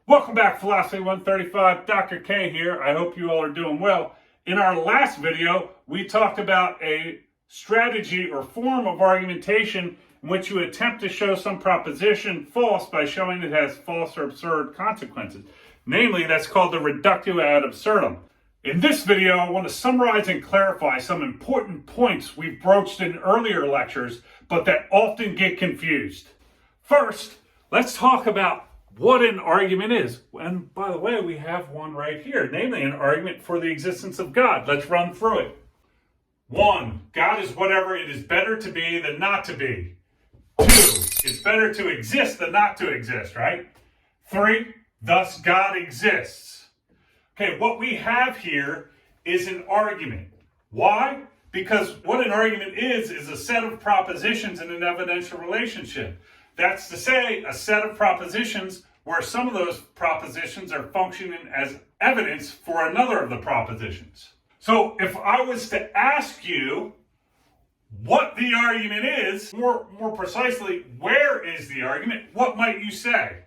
Welcome back, Philosophy 135. Dr. K here. I hope you all are doing well. In our last video, we talked about a strategy or form of argumentation in which you attempt to show some proposition false by showing it has false or absurd consequences. Namely, that's called the reductio ad absurdum. In this video, I want to summarize and clarify some important points we've broached in earlier lectures, but that often get confused. First, let's talk about what an argument is. And by the way, we have one right here, namely an argument for the existence of God. Let's run through it. 1, God is whatever it is better to be than not to be. 2, it's better to exist than not to exist, right? 3, thus God exists. Okay, what we have here is an argument. Why? Because what an argument is a set of propositions in an evidential relationship. That's to say, a set of propositions where some of those propositions are functioning as evidence for another of the propositions. So if I was to ask you what the argument is, more precisely, where is the argument, what might you say?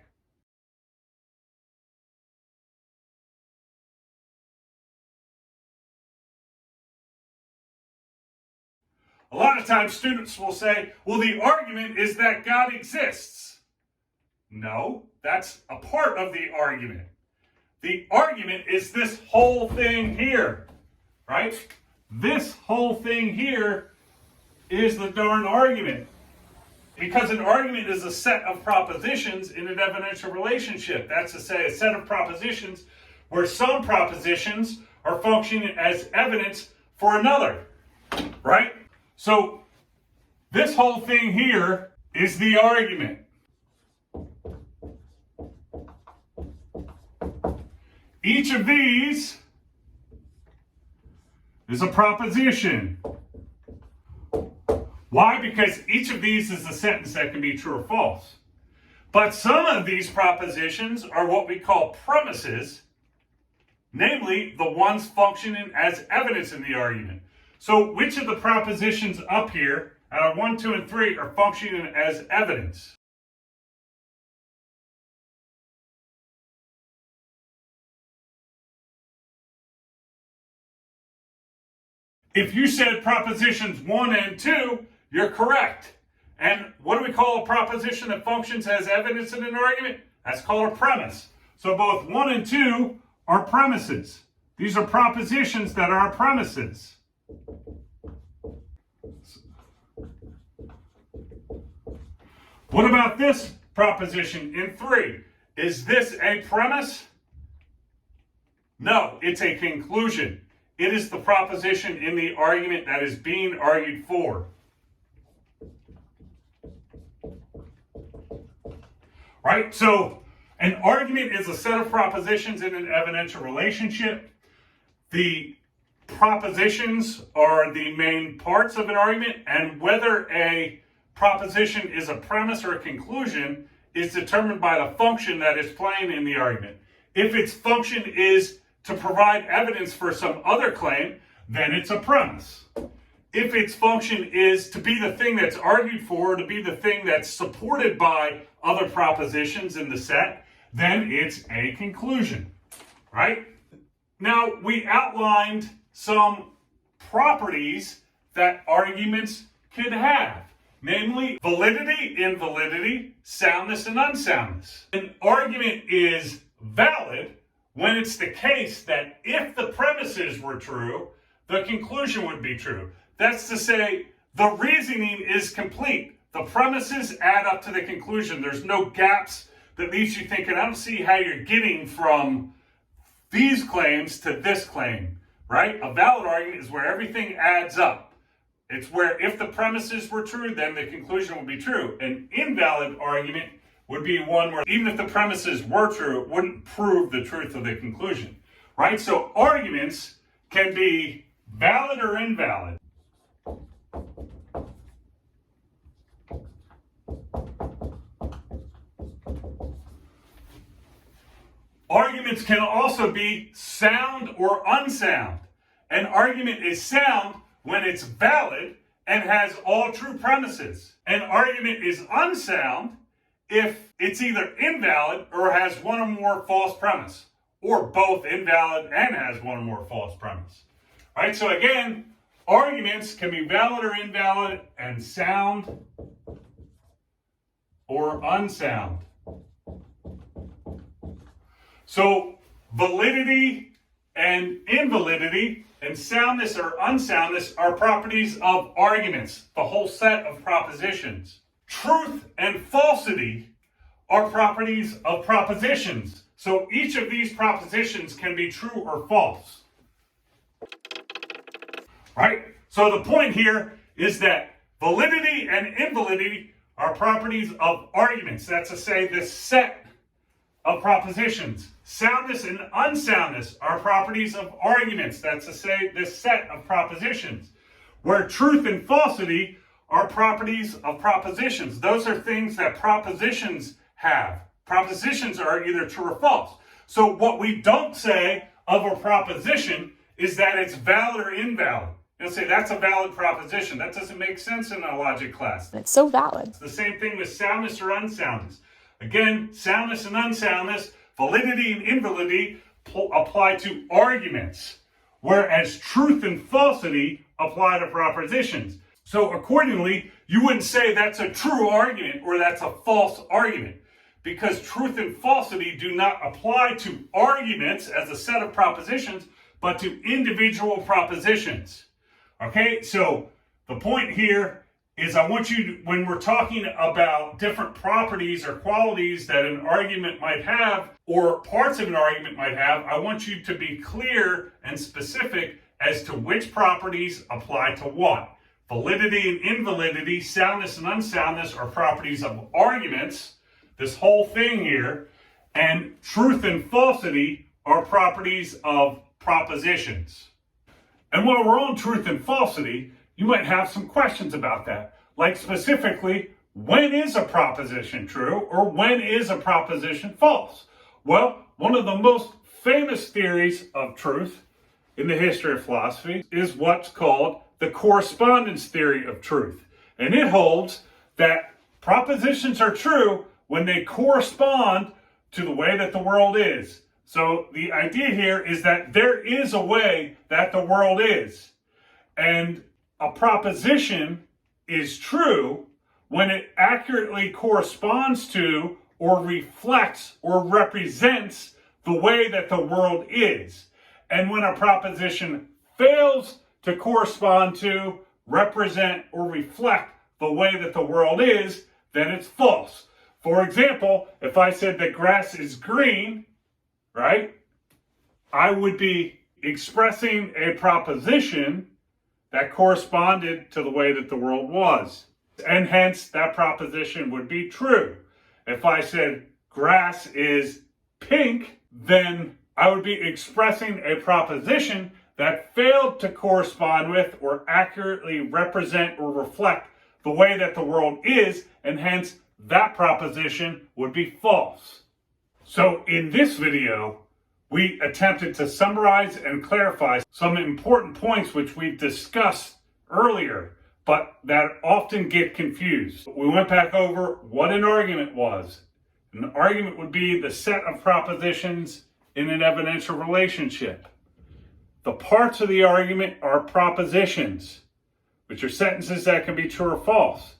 A lot of times students will say, well, the argument is that God exists. No, that's a part of the argument. The argument is this whole thing here, right? This whole thing here is the darn argument. Because an argument is a set of propositions in an evidential relationship. That's to say, a set of propositions where some propositions are functioning as evidence for another, right? So this whole thing here is the argument. Each of these is a proposition. Why? Because each of these is a sentence that can be true or false. But some of these propositions are what we call premises, namely the ones functioning as evidence in the argument. So which of the propositions up here, out of 1, 2, and 3, are functioning as evidence? If you said propositions 1 and 2, you're correct. And what do we call a proposition that functions as evidence in an argument? That's called a premise. So both 1 and 2 are premises. These are propositions that are premises. What about this proposition in 3? Is this a premise? No, it's a conclusion. It is the proposition in the argument that is being argued for. Right? So an argument is a set of propositions in an evidential relationship. The propositions are the main parts of an argument, and whether a proposition is a premise or a conclusion is determined by the function that is playing in the argument. If its function is to provide evidence for some other claim, then it's a premise. If its function is to be the thing that's argued for, to be the thing that's supported by other propositions in the set, then it's a conclusion, right? Now, we outlined some properties that arguments could have, namely validity, invalidity, soundness, and unsoundness. An argument is valid when it's the case that if the premises were true, the conclusion would be true. That's to say, the reasoning is complete. The premises add up to the conclusion. There's no gaps that leaves you thinking, I don't see how you're getting from these claims to this claim, right? A valid argument is where everything adds up. It's where if the premises were true, then the conclusion would be true. An invalid argument would be one where even if the premises were true, it wouldn't prove the truth of the conclusion, right? So arguments can be valid or invalid. Arguments can also be sound or unsound. An argument is sound when it's valid and has all true premises. An argument is unsound if it's either invalid or has one or more false premise, or both invalid and has one or more false premise. All right, so again, arguments can be valid or invalid and sound or unsound. So validity and invalidity and soundness or unsoundness are properties of arguments, the whole set of propositions. Truth and falsity are properties of propositions. So each of these propositions can be true or false. Right? So the point here is that validity and invalidity are properties of arguments. That's to say, this set of propositions. Soundness and unsoundness are properties of arguments. That's to say, this set of propositions. Where truth and falsity are properties of propositions. Those are things that propositions have. Propositions are either true or false. So what we don't say of a proposition is that it's valid or invalid. You'll say that's a valid proposition. That doesn't make sense in a logic class. It's so valid. It's the same thing with soundness or unsoundness. Again, soundness and unsoundness, validity and invalidity apply to arguments, whereas truth and falsity apply to propositions. So accordingly, you wouldn't say that's a true argument or that's a false argument, because truth and falsity do not apply to arguments as a set of propositions, but to individual propositions. Okay, so the point here is I want you to, when we're talking about different properties or qualities that an argument might have, or parts of an argument might have, I want you to be clear and specific as to which properties apply to what. Validity and invalidity, soundness and unsoundness are properties of arguments, this whole thing here, and truth and falsity are properties of propositions. And while we're on truth and falsity, you might have some questions about that. Like specifically, when is a proposition true or when is a proposition false? Well, one of the most famous theories of truth in the history of philosophy is what's called the correspondence theory of truth. And it holds that propositions are true when they correspond to the way that the world is. So the idea here is that there is a way that the world is. And a proposition is true when it accurately corresponds to or reflects or represents the way that the world is. And when a proposition fails to correspond to, represent, or reflect the way that the world is, then it's false. For example, if I said that grass is green, right, I would be expressing a proposition that corresponded to the way that the world was. And hence, that proposition would be true. If I said grass is pink, then I would be expressing a proposition that failed to correspond with or accurately represent or reflect the way that the world is, and hence that proposition would be false. So in this video, we attempted to summarize and clarify some important points which we've discussed earlier, but that often get confused. We went back over what an argument was. An argument would be the set of propositions in an evidential relationship. The parts of the argument are propositions, which are sentences that can be true or false.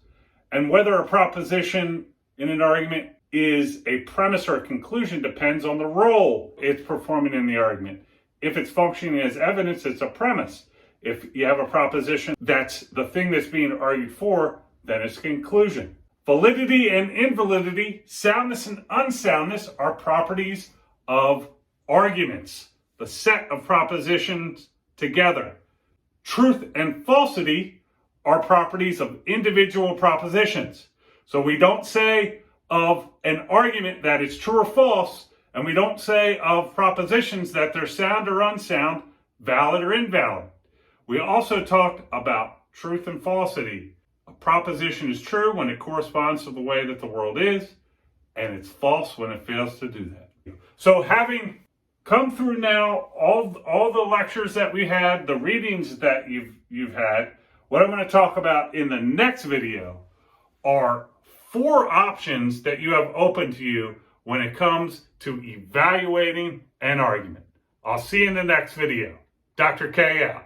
And whether a proposition in an argument is a premise or a conclusion depends on the role it's performing in the argument. If it's functioning as evidence, it's a premise. If you have a proposition that's the thing that's being argued for, then it's a conclusion. Validity and invalidity, soundness and unsoundness are properties of arguments, the set of propositions together. Truth and falsity are properties of individual propositions. So we don't say of an argument that it's true or false, and we don't say of propositions that they're sound or unsound, valid or invalid. We also talked about truth and falsity. A proposition is true when it corresponds to the way that the world is, and it's false when it fails to do that. So having come through now all the lectures that we had, the readings that you've had, what I'm going to talk about in the next video are 4 options that you have open to you when it comes to evaluating an argument. I'll see you in the next video. Dr. K out.